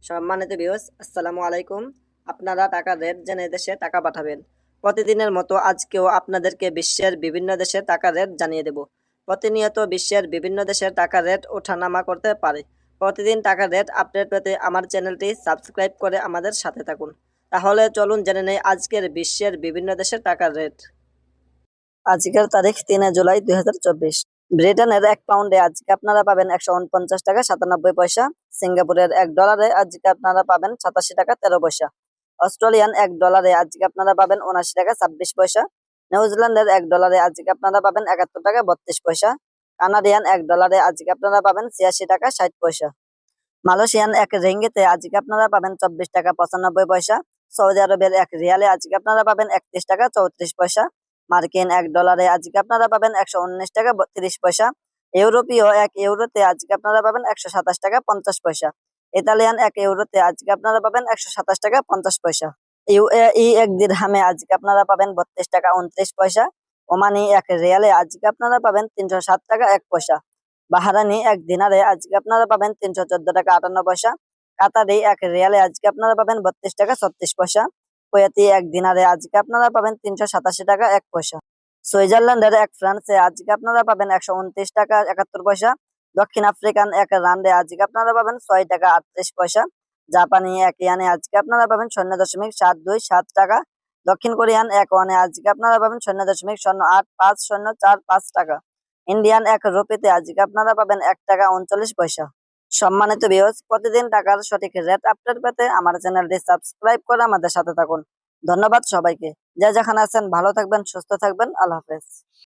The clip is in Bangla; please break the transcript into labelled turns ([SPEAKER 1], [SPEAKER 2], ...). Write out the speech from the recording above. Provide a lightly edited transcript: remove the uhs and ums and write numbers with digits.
[SPEAKER 1] সম্মানিত ভিউয়ার্স, আসসালামু আলাইকুম। আপনারা টাকার রেট জেনে দেশে টাকা পাঠাবেন। প্রতিদিনের মতো আজকেও আপনাদেরকে বিশ্বের বিভিন্ন দেশের টাকার রেট জানিয়ে দেব। প্রতিনিয়ত বিশ্বের বিভিন্ন দেশের টাকার রেট ওঠানামা করতে পারে। প্রতিদিন টাকার রেট আপডেট পেতে আমার চ্যানেলটি সাবস্ক্রাইব করে আমাদের সাথে থাকুন। তাহলে চলুন জেনে নেই আজকের বিশ্বের বিভিন্ন দেশের টাকার রেট। আজকের তারিখ 3 জুলাই 2024। ব্রিটেনের 1 পাউন্ডে আজকে আপনারা পাবেন 149 টাকা 97 পয়সা। সিঙ্গাপুরের $1 আজকে আপনারা পাবেন 87 টাকা 13 পয়সা। অস্ট্রেলিয়ান $1 আজকে আপনারা পাবেন 79 টাকা 26 পয়সা। নিউজিল্যান্ডের $1 আজকে আপনারা পাবেন 71 টাকা 32 পয়সা। কানাডিয়ান $1 আজকে আপনারা পাবেন 86 টাকা 60 পয়সা। মালয়েশিয়ান 1 রিঙ্গিতে আজকে আপনারা পাবেন 24 টাকা 95 পয়সা। সৌদি আরবের 1 রিয়ালে আজকে আপনারা পাবেন 31 টাকা 34 পয়সা। মার্কিন $1 আজকে আপনারা পাবেন 119 টাকা 32 পয়সা। ইউরোপীয় 1 ইউরোতে আজকে আপনারা পাবেন 127 টাকা 50 পয়সা। ইতালিয়ান 1 ইউরোতে আজকে আপনারা পাবেন 127 টাকা 50 পয়সা। ইউএই 1 দিরহামে আজকে আপনারা পাবেন 32 টাকা 29 পয়সা। ওমানি 1 রিয়ালে আজকে আপনারা পাবেন 307 টাকা 1 পয়সা। বাহারানি 1 দিনারে আজকে আপনারা পাবেন 314 টাকা 58 পয়সা। কাতারি 1 রিয়ালে আজকে আপনারা পাবেন 32 টাকা 36 পয়সা। কুয়েতি 1 দিনারে আজকে আপনারা পাবেন 387 টাকা 1 পয়সা। সুইজারল্যান্ডের 1 ফ্রান্সে আজকে আপনারা পাবেন 129 টাকা 71 পয়সা। দক্ষিণ আফ্রিকান 1 রান্ডে আজকে আপনারা পাবেন 6 টাকা 38 পয়সা। জাপানি 1 ইয়ানে আজকে আপনারা পাবেন 0.727 টাকা। দক্ষিণ কোরিয়ান 1 ওয়ানে আজকে আপনারা পাবেন 0.085045 টাকা। ইন্ডিয়ান 1 রুপিতে আজকে আপনারা পাবেন 1 টাকা 39 পয়সা। সম্মানিত ভিউয়ার্স, প্রতিদিন টাকার সঠিক রেট আপডেট পেতে আমার চ্যানেলটি সাবস্ক্রাইব করে আমাদের সাথে থাকুন। ধন্যবাদ সবাইকে। যে যেখানে আছেন ভালো থাকবেন, সুস্থ থাকবেন। আল্লাহ হাফেজ।